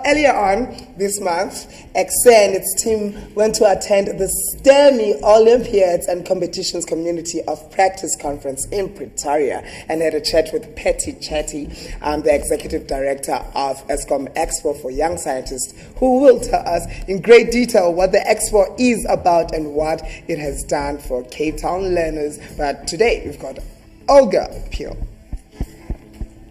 earlier on this month, EKSE and its team went to attend the STEMI Olympiads and Competitions Community of Practice Conference in Pretoria and had a chat with Patty Chatty, the Executive Director of Eskom Expo for Young Scientists, who will tell us in great detail what the Expo is about and what it has done for Cape Town learners. But today we've got Olga Peel.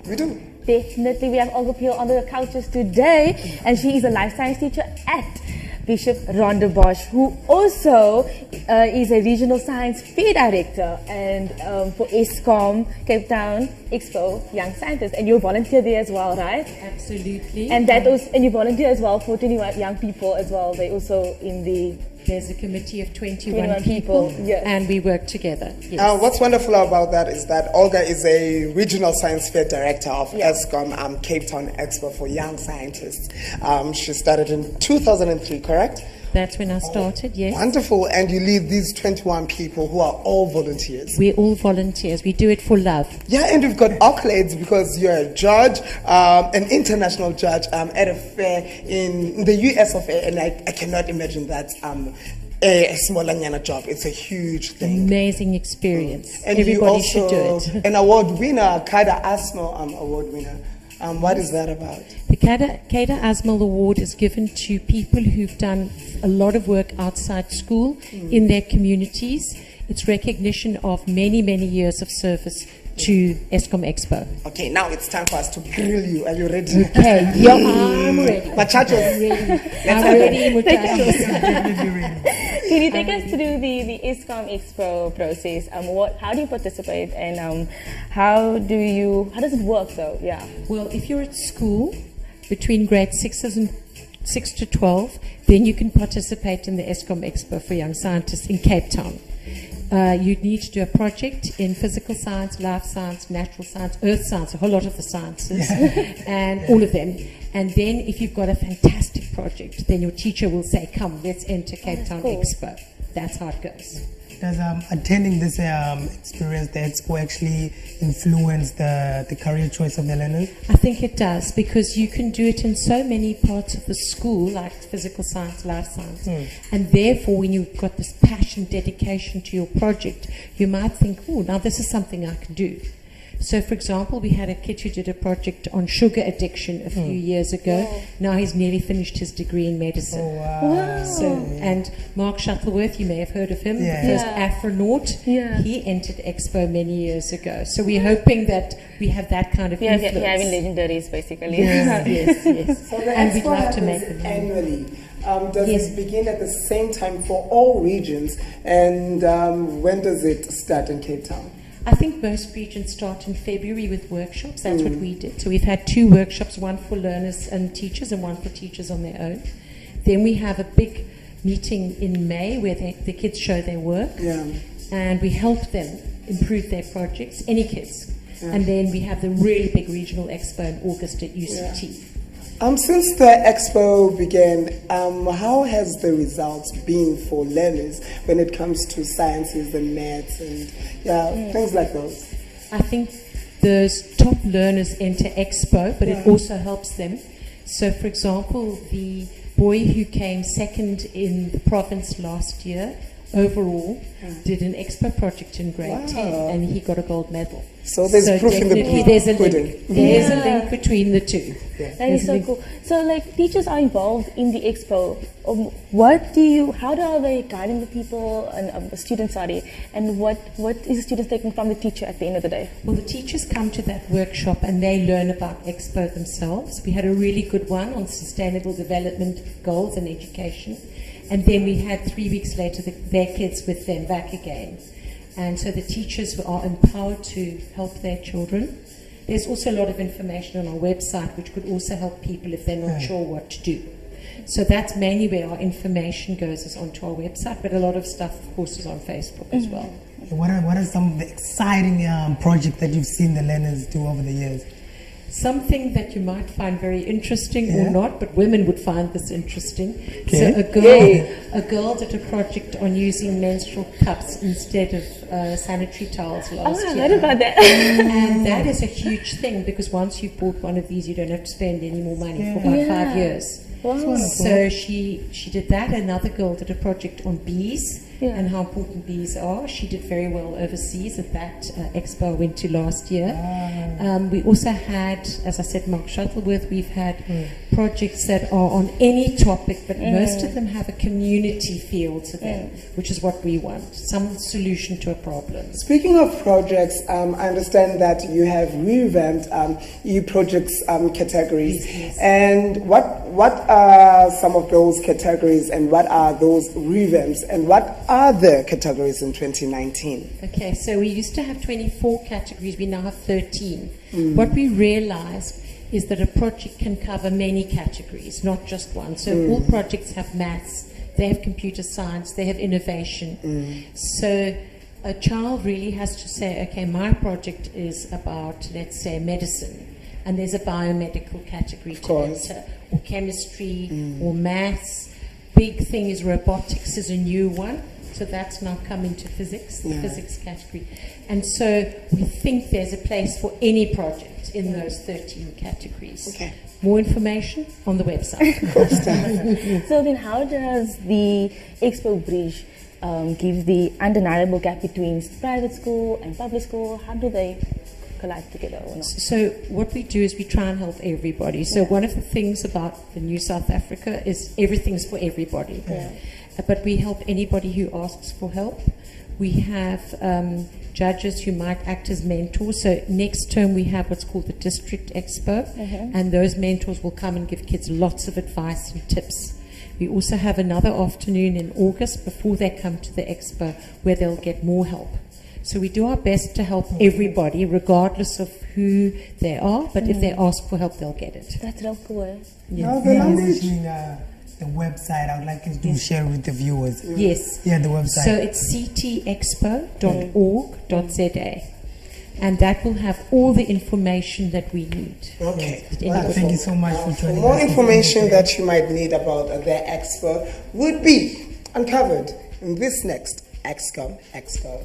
We do. Definitely, we have Olga Peel on the couches today, and she is a life science teacher at Bishop Rondebosch, who also is a regional science fair director and for Eskom Cape Town Expo Young Scientists, and you volunteer there as well, right? Absolutely. And that also, and you volunteer as well for 21 young people as well. They also in the. There's a committee of 21 people, yes. And we work together. Yes. What's wonderful about that is that Olga is a regional science fair director of Eskom Cape Town Expo for Young Scientists. She started in 2003, correct? That's when I started, yes. Wonderful. And you lead these 21 people who are all volunteers. We're all volunteers. We do it for love. Yeah, and you've got accolades because you're a judge, an international judge at a fair in the US of A, and I cannot imagine that's a smaller nyana job. It's a huge thing. Amazing experience. And everybody should do it. An award winner, Kada Asmo award winner. What is that about? The Kada Asmal Award is given to people who've done a lot of work outside school in their communities. It's recognition of many, many years of service to Eskom Expo. Okay, now it's time for us to grill you. Are you ready? Okay, yeah, I'm ready. Muchachos. I'm ready, muchachos. Can you take us through the Eskom Expo process? How do you participate, and how does it work though? Yeah. Well, if you're at school between grade 6 to 12, then you can participate in the Eskom Expo for Young Scientists in Cape Town. You need to do a project in physical science, life science, natural science, earth science, a whole lot of the sciences, and all of them. And then if you've got a fantastic project, then your teacher will say, come, let's enter Cape Town Expo. That's how it goes. Does attending this experience, the Expo, actually influence the career choice of the learners? I think it does, because you can do it in so many parts of the school, like physical science, life science. And therefore, when you've got this passion, dedication to your project, you might think, oh, now this is something I can do. So, for example, we had a kid who did a project on sugar addiction a few years ago. Wow. Now he's nearly finished his degree in medicine. Oh, wow. So, and Mark Shuttleworth, you may have heard of him, the first astronaut. He entered Expo many years ago. So we're hoping that we have that kind of influence. Yeah, having legendaries, basically. Yes. So the and Expo we'd love to make happens them annually. Does it begin at the same time for all regions? And when does it start in Cape Town? I think most regions start in February with workshops. That's what we did. So we've had 2 workshops, one for learners and teachers and one for teachers on their own. Then we have a big meeting in May where the kids show their work. And we help them improve their projects, any kids. And then we have the really big regional expo in August at UCT. Since the Expo began, how has the results been for learners when it comes to sciences and maths and things like those? I think those top learners enter Expo, but it also helps them. So, for example, the boy who came second in the province last year, overall, did an Expo project in grade 10, and he got a gold medal. So there's proof in the pudding. There's a link. There's a link between the two. That is so cool. So, like, teachers are involved in the Expo. How are they guiding the people and the students, and what is the students taking from the teacher at the end of the day? Well, the teachers come to that workshop and they learn about Expo themselves. We had a really good one on sustainable development goals and education. And then we had 3 weeks later their kids with them back again. And so the teachers are empowered to help their children. There's also a lot of information on our website which could also help people if they're not sure what to do. So that's mainly where our information goes, is onto our website, but a lot of stuff, of course, is on Facebook as well. What are some of the exciting projects that you've seen the learners do over the years? something that you might find very interesting or not, but women would find this interesting. Okay. So a girl did a project on using menstrual cups instead of sanitary towels last Oh, I year. heard about that. And that is a huge thing, because once you've bought one of these, you don't have to spend any more money for about 5 years. Wow. So she did that. Another girl did a project on bees and how important bees are. She did very well overseas at that expo I went to last year. We also had, as I said, Mark Shuttleworth. We've had projects that are on any topic, but most of them have a community feel to them, which is what we want, some solution to a problem. Speaking of projects, I understand that you have revamped e-projects categories. Yes. And what are some of those categories, and what are those revamps, and what are the categories in 2019? Okay, so we used to have 24 categories, we now have 13. What we realized is that a project can cover many categories, not just one. So all projects have maths, they have computer science, they have innovation. So a child really has to say, okay, my project is about, let's say, medicine, and there's a biomedical category to enter, or chemistry, or maths. Big thing is robotics is a new one. So that's now come into physics, the physics category. And so we think there's a place for any project in those 13 categories. Okay. More information on the website. So then how does the Expo Bridge give the undeniable gap between private school and public school? How do they collide together or not? So what we do is we try and help everybody. So one of the things about the New South Africa is everything's for everybody. But we help anybody who asks for help. We have judges who might act as mentors. So next term we have what's called the District Expo, and those mentors will come and give kids lots of advice and tips. We also have another afternoon in August before they come to the Expo where they'll get more help. So we do our best to help everybody regardless of who they are, but if they ask for help, they'll get it. That's real cool. Now the language. The website, I would like you to share with the viewers. Yes. Yeah, the website. So it's ctexpo.org.za. And that will have all the information that we need. Okay. Thank you so much for joining us. More information that you might need about the expo would be uncovered in this next Eskom Expo.